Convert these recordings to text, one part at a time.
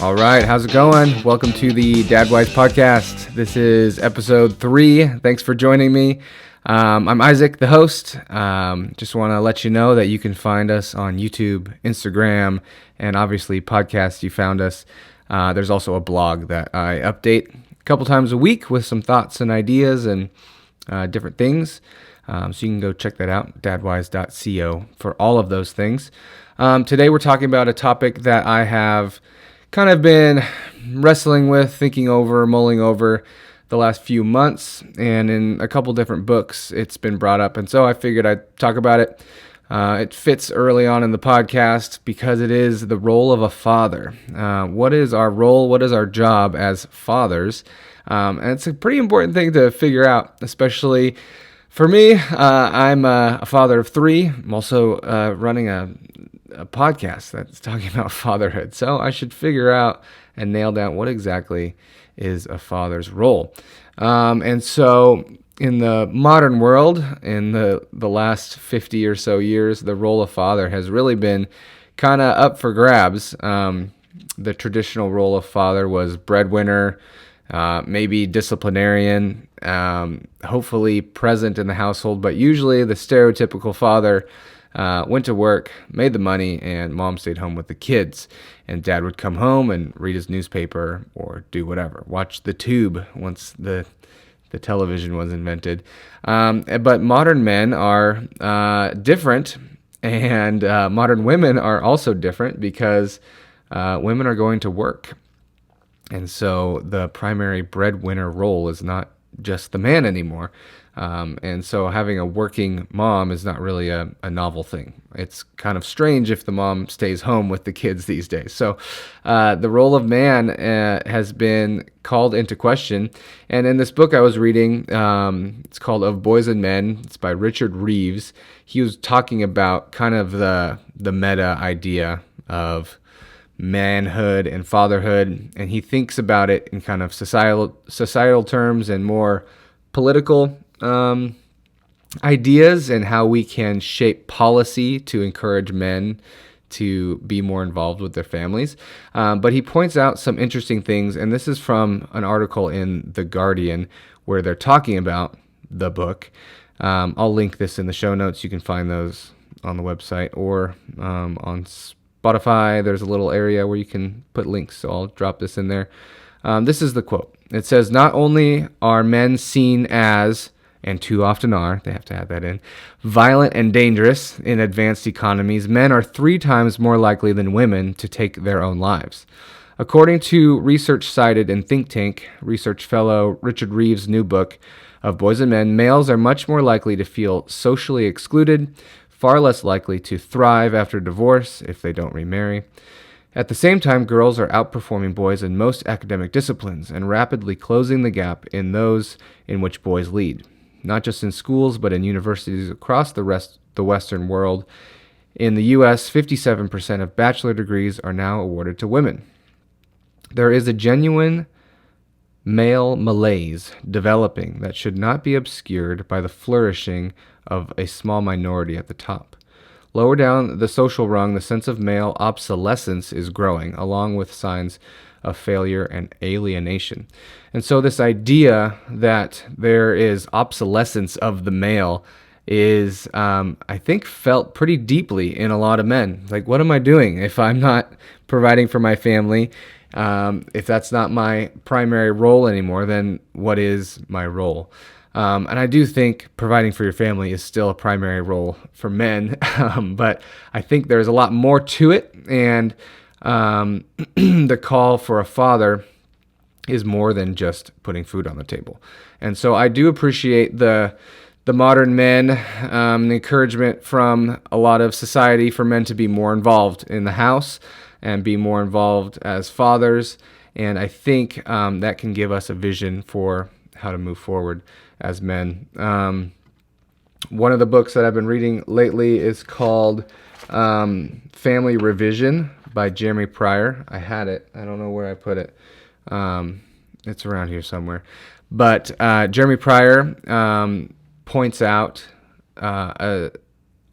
All right, how's it going? Welcome to the DadWise podcast. This is episode 3. Thanks for joining me. I'm Isaac, the host. Just want to let you know that you can find us on YouTube, Instagram, and obviously podcasts. You found us. There's also a blog that I update a couple times a week with some thoughts and ideas and different things. So you can go check that out, dadwise.co, for all of those things. Today we're talking about a topic that I have kind of been wrestling with, thinking over, mulling over the last few months, and in a couple different books it's been brought up, and so I figured I'd talk about it. It fits early on in the podcast because it is the role of a father. What is our role? What is our job as fathers? And it's a pretty important thing to figure out, especially for me. I'm a father of 3. I'm also running a podcast that's talking about fatherhood. So I should figure out and nail down what exactly is a father's role. And so in the modern world, in the last 50 or so years, the role of father has really been kind of up for grabs. The traditional role of father was breadwinner, maybe disciplinarian, hopefully present in the household, but usually the stereotypical father went to work, made the money, and mom stayed home with the kids. And dad would come home and read his newspaper or do whatever, watch the tube once the television was invented. But modern men are different, and modern women are also different because women are going to work. And so the primary breadwinner role is not just the man anymore. And so having a working mom is not really a novel thing. It's kind of strange if the mom stays home with the kids these days. So the role of man has been called into question. And in this book I was reading, it's called Of Boys and Men. It's by Richard Reeves. He was talking about kind of the meta idea of manhood and fatherhood, and he thinks about it in kind of societal terms and more political ideas, and how we can shape policy to encourage men to be more involved with their families. But he points out some interesting things, and this is from an article in The Guardian where they're talking about the book. I'll link this in the show notes. You can find those on the website or on Spotify. There's a little area where you can put links, so I'll drop this in there. This is the quote. It says, "Not only are men seen as, and too often are, they have to add that in, violent and dangerous in advanced economies, men are 3 times more likely than women to take their own lives. According to research cited in Think Tank, research fellow Richard Reeves' new book, Of Boys and Men, males are much more likely to feel socially excluded, far less likely to thrive after divorce if they don't remarry. At the same time, girls are outperforming boys in most academic disciplines and rapidly closing the gap in those in which boys lead. Not just in schools, but in universities across the Western world. In the U.S., 57% of bachelor degrees are now awarded to women. There is a genuine male malaise developing that should not be obscured by the flourishing of a small minority at the top. Lower down the social rung, the sense of male obsolescence is growing, along with signs of failure and alienation." And so this idea that there is obsolescence of the male is, I think, felt pretty deeply in a lot of men. Like, what am I doing if I'm not providing for my family? If that's not my primary role anymore, then what is my role? And I do think providing for your family is still a primary role for men, but I think there's a lot more to it, and the call for a father is more than just putting food on the table. And so I do appreciate the modern men, the encouragement from a lot of society for men to be more involved in the house and be more involved as fathers, and I think that can give us a vision for how to move forward as men. One of the books that I've been reading lately is called Family Revision by Jeremy Pryor. I had it. I don't know where I put it. It's around here somewhere. But Jeremy Pryor points out a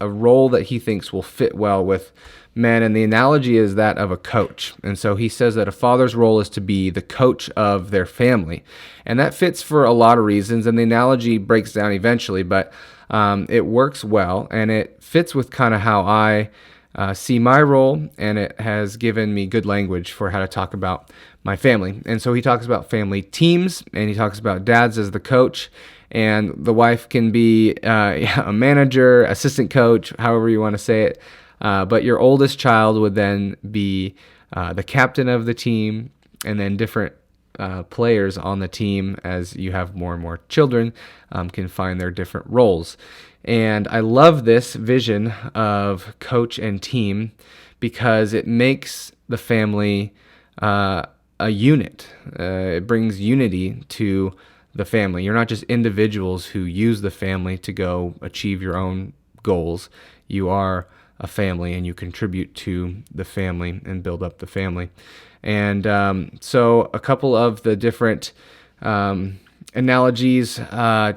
a role that he thinks will fit well with men, and the analogy is that of a coach. And so he says that a father's role is to be the coach of their family, and that fits for a lot of reasons, and the analogy breaks down eventually, but it works well, and it fits with kind of how I see my role, and it has given me good language for how to talk about my family. And so he talks about family teams, and he talks about dads as the coach, and the wife can be a manager, assistant coach, however you want to say it. But your oldest child would then be the captain of the team, and then different players on the team, as you have more and more children, can find their different roles. And I love this vision of coach and team because it makes the family a unit. It brings unity to the family. You're not just individuals who use the family to go achieve your own goals. You are a family, and you contribute to the family and build up the family. And so a couple of the different analogies,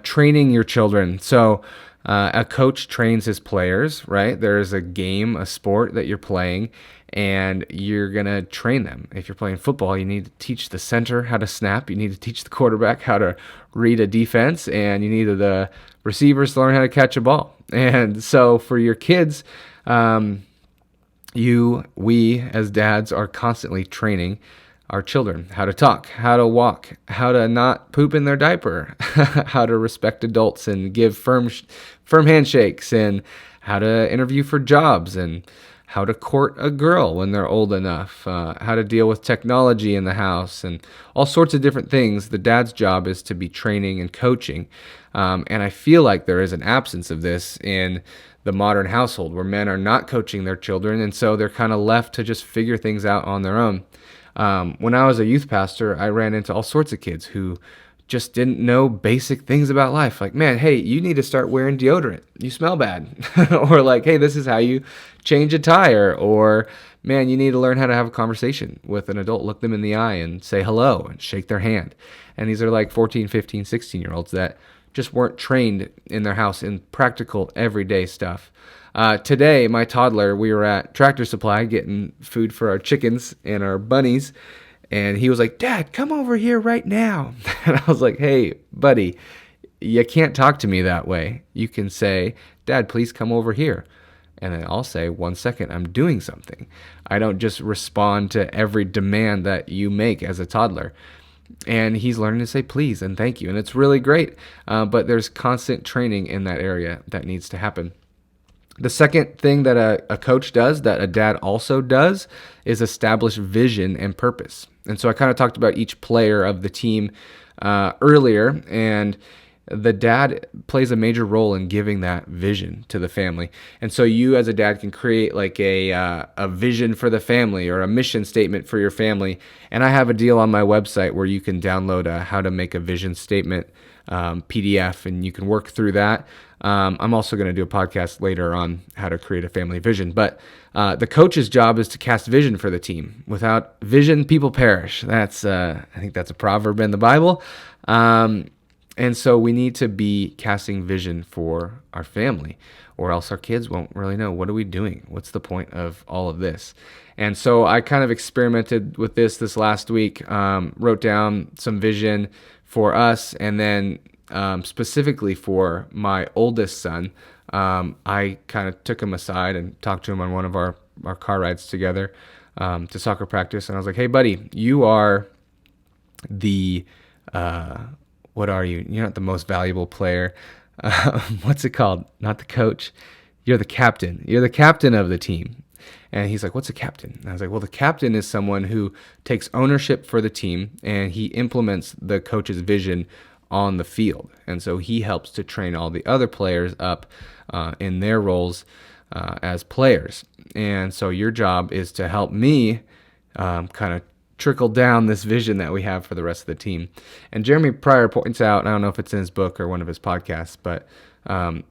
training your children. So a coach trains his players, right? There's a game, a sport that you're playing, and you're going to train them. If you're playing football, you need to teach the center how to snap. You need to teach the quarterback how to read a defense, and you need the receivers to learn how to catch a ball. And so for your kids, we as dads are constantly training our children how to talk, how to walk, how to not poop in their diaper, how to respect adults and give firm handshakes, and how to interview for jobs, and how to court a girl when they're old enough, how to deal with technology in the house, and all sorts of different things. The dad's job is to be training and coaching. And I feel like there is an absence of this in the modern household, where men are not coaching their children, and so they're kind of left to just figure things out on their own. When I was a youth pastor, I ran into all sorts of kids who just didn't know basic things about life. Like, man, hey, you need to start wearing deodorant. You smell bad. Or like, hey, this is how you change a tire. Or, man, you need to learn how to have a conversation with an adult. Look them in the eye and say hello and shake their hand. And these are like 14, 15, 16-year-olds that just weren't trained in their house in practical everyday stuff. Today, my toddler, we were at Tractor Supply getting food for our chickens and our bunnies, and he was like, "Dad, come over here right now." And I was like, "Hey, buddy, you can't talk to me that way. You can say, 'Dad, please come over here.' And then I'll say, 1 second, I'm doing something." I don't just respond to every demand that you make as a toddler. And he's learning to say please and thank you. And it's really great. But there's constant training in that area that needs to happen. The second thing that a coach does, that a dad also does, is establish vision and purpose. And so I kind of talked about each player of the team earlier, and the dad plays a major role in giving that vision to the family. And so you as a dad can create like a vision for the family or a mission statement for your family. And I have a deal on my website where you can download a how to make a vision statement PDF, and you can work through that. I'm also going to do a podcast later on how to create a family vision. But the coach's job is to cast vision for the team. Without vision, people perish. That's I think that's a proverb in the Bible. And so we need to be casting vision for our family, or else our kids won't really know, what are we doing? What's the point of all of this? And so I kind of experimented with this last week, wrote down some vision for us, and then specifically for my oldest son, I kind of took him aside and talked to him on one of our car rides together to soccer practice. And I was like, "Hey, buddy, you are the... what are you? You're not the most valuable player. What's it called? Not the coach. You're the captain. You're the captain of the team." And he's like, "What's a captain?" And I was like, "Well, the captain is someone who takes ownership for the team, and he implements the coach's vision on the field. And so he helps to train all the other players up in their roles as players. And so your job is to help me kind of trickle down this vision that we have for the rest of the team." And Jeremy Pryor points out, I don't know if it's in his book or one of his podcasts, but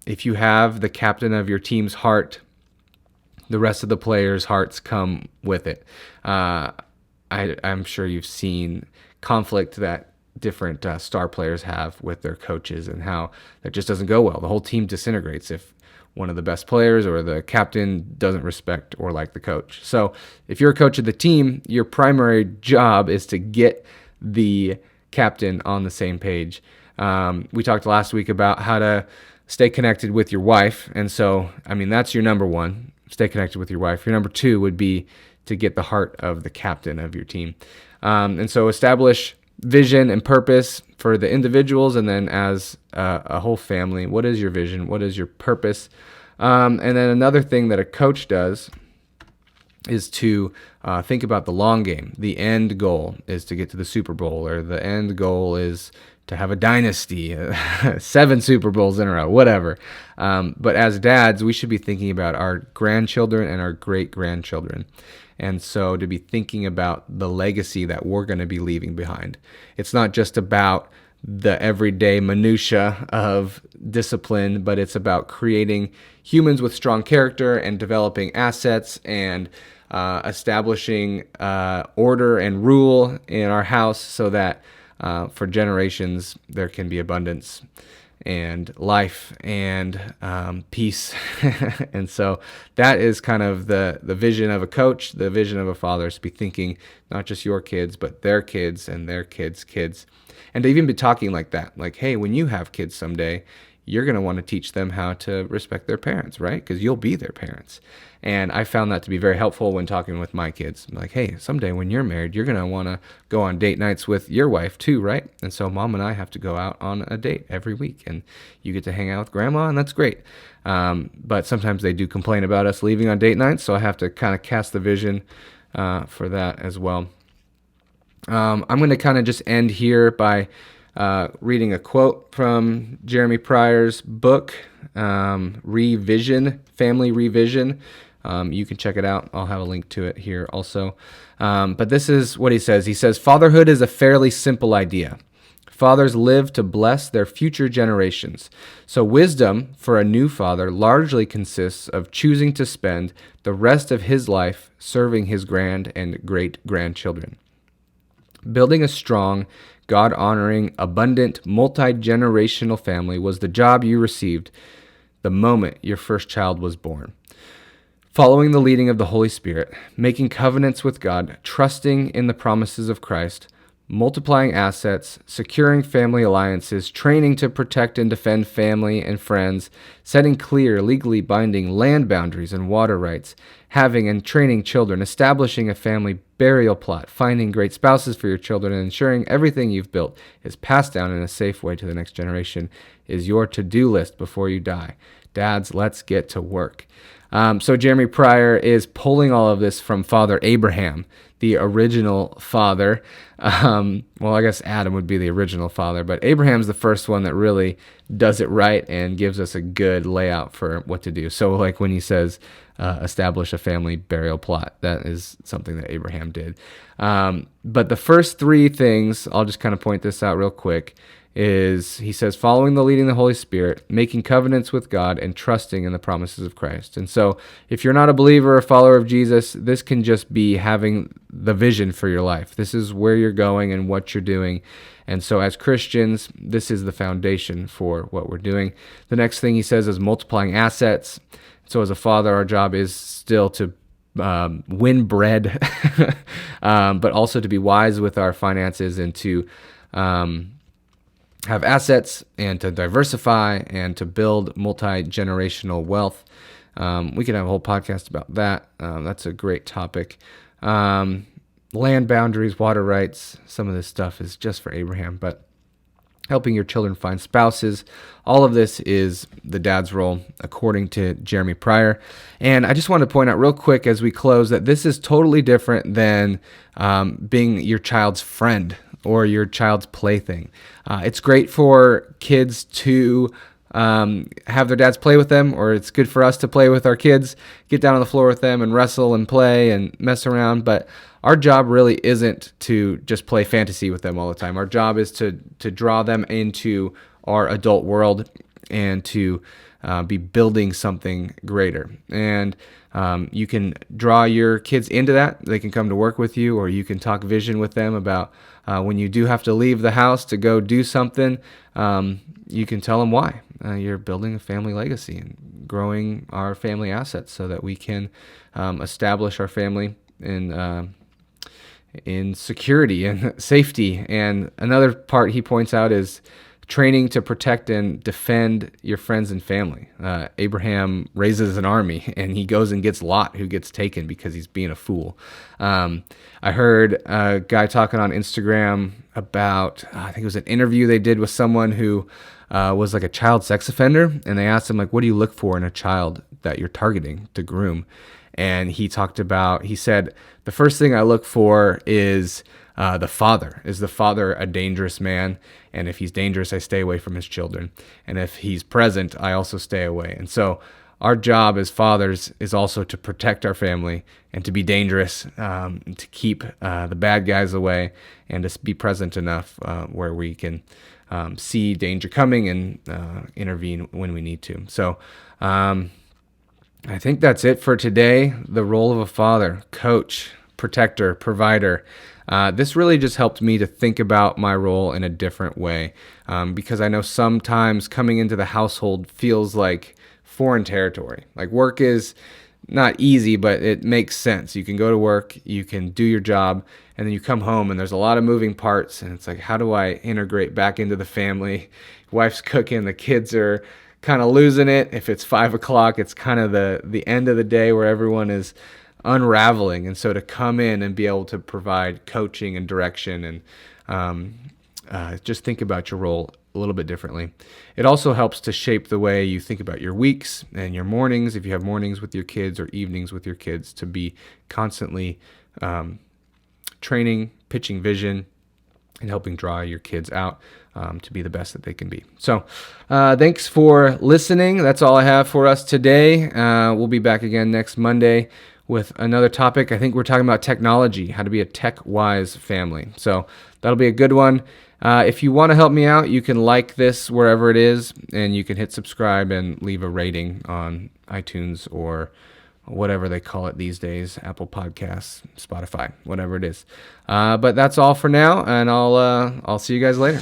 if you have the captain of your team's heart, the rest of the players' hearts come with it. I'm sure you've seen conflict that different star players have with their coaches, and how that just doesn't go well. The whole team disintegrates if one of the best players, or the captain doesn't respect or like the coach. So if you're a coach of the team, your primary job is to get the captain on the same page. We talked last week about how to stay connected with your wife. And so, that's your number one, stay connected with your wife. Your number two would be to get the heart of the captain of your team. And so establish vision and purpose for the individuals, and then as a whole family, what is your vision? What is your purpose? And then another thing that a coach does is to think about the long game. The end goal is to get to the Super Bowl, or the end goal is to have a dynasty, 7 Super Bowls in a row, whatever. But as dads, we should be thinking about our grandchildren and our great-grandchildren. And so to be thinking about the legacy that we're going to be leaving behind. It's not just about the everyday minutia of discipline, but it's about creating humans with strong character and developing assets and establishing order and rule in our house so that for generations there can be abundance and life and peace. And so that is kind of the vision of a coach. The vision of a father is to be thinking not just your kids, but their kids and their kids' kids. And to even be talking like that, like, hey, when you have kids someday, you're going to want to teach them how to respect their parents, right? Because you'll be their parents. And I found that to be very helpful when talking with my kids. I'm like, hey, someday when you're married, you're going to want to go on date nights with your wife too, right? And so mom and I have to go out on a date every week, and you get to hang out with grandma, and that's great. But sometimes they do complain about us leaving on date nights, so I have to kind of cast the vision for that as well. I'm going to kind of just end here by reading a quote from Jeremy Pryor's book, Revision, Family Revision. You can check it out. I'll have a link to it here also. But this is what he says. He says, fatherhood is a fairly simple idea. Fathers live to bless their future generations. So wisdom for a new father largely consists of choosing to spend the rest of his life serving his grand and great-grandchildren. Building a strong, God-honoring, abundant, multi-generational family was the job you received the moment your first child was born. Following the leading of the Holy Spirit, making covenants with God, trusting in the promises of Christ, multiplying assets, securing family alliances, training to protect and defend family and friends, setting clear, legally binding land boundaries and water rights, having and training children, establishing a family burial plot, finding great spouses for your children, and ensuring everything you've built is passed down in a safe way to the next generation is your to-do list before you die. Dads, let's get to work. So Jeremy Pryor is pulling all of this from Father Abraham, the original father. Well, I guess Adam would be the original father, but Abraham's the first one that really does it right and gives us a good layout for what to do. So like when he says, establish a family burial plot, that is something that Abraham did. But the first 3 things, I'll just kind of point this out real quick, is he says, following the leading of the Holy Spirit, making covenants with God, and trusting in the promises of Christ. And so if you're not a believer or follower of Jesus, this can just be having the vision for your life. This is where you're going and what you're doing. And so as Christians, this is the foundation for what we're doing. The next thing he says is multiplying assets. So as a father, our job is still to win bread, but also to be wise with our finances and to have assets and to diversify and to build multi-generational wealth. We could have a whole podcast about that. That's a great topic. Land boundaries, water rights, some of this stuff is just for Abraham, but helping your children find spouses, all of this is the dad's role, according to Jeremy Pryor. And I just want to point out real quick as we close that this is totally different than being your child's friend or your child's plaything. It's great for kids to have their dads play with them, or it's good for us to play with our kids, get down on the floor with them and wrestle and play and mess around. But our job really isn't to just play fantasy with them all the time. Our job is to draw them into our adult world and to be building something greater. And you can draw your kids into that. They can come to work with you, or you can talk vision with them about when you do have to leave the house to go do something. You can tell them why. You're building a family legacy and growing our family assets so that we can establish our family in security and safety. And another part he points out is training to protect and defend your friends and family. Abraham raises an army, and he goes and gets Lot, who gets taken because he's being a fool. I heard a guy talking on Instagram about, I think it was an interview they did with someone who was like a child sex offender, and they asked him, like, what do you look for in a child that you're targeting to groom? And he said, the first thing I look for is the father. Is the father a dangerous man? And if he's dangerous, I stay away from his children. And if he's present, I also stay away. And so our job as fathers is also to protect our family and to be dangerous, to keep the bad guys away, and to be present enough where we can see danger coming and intervene when we need to. So I think that's it for today. The role of a father, coach, protector, provider. This really just helped me to think about my role in a different way, because I know sometimes coming into the household feels like foreign territory. Like, work is not easy, but it makes sense. You can go to work, you can do your job, and then you come home and there's a lot of moving parts, and it's like, how do I integrate back into the family? Wife's cooking, the kids are kind of losing it. If it's 5 o'clock, it's kind of the end of the day where everyone is unraveling. And so to come in and be able to provide coaching and direction and just think about your role a little bit differently. It also helps to shape the way you think about your weeks and your mornings, if you have mornings with your kids or evenings with your kids, to be constantly training, pitching vision, and helping draw your kids out to be the best that they can be. So thanks for listening. That's all I have for us today. We'll be back again next Monday with another topic. I think we're talking about technology, how to be a tech-wise family. So that'll be a good one. If you want to help me out, you can like this wherever it is, and you can hit subscribe and leave a rating on iTunes or whatever they call it these days, Apple Podcasts, Spotify, whatever it is. But that's all for now, and I'll see you guys later.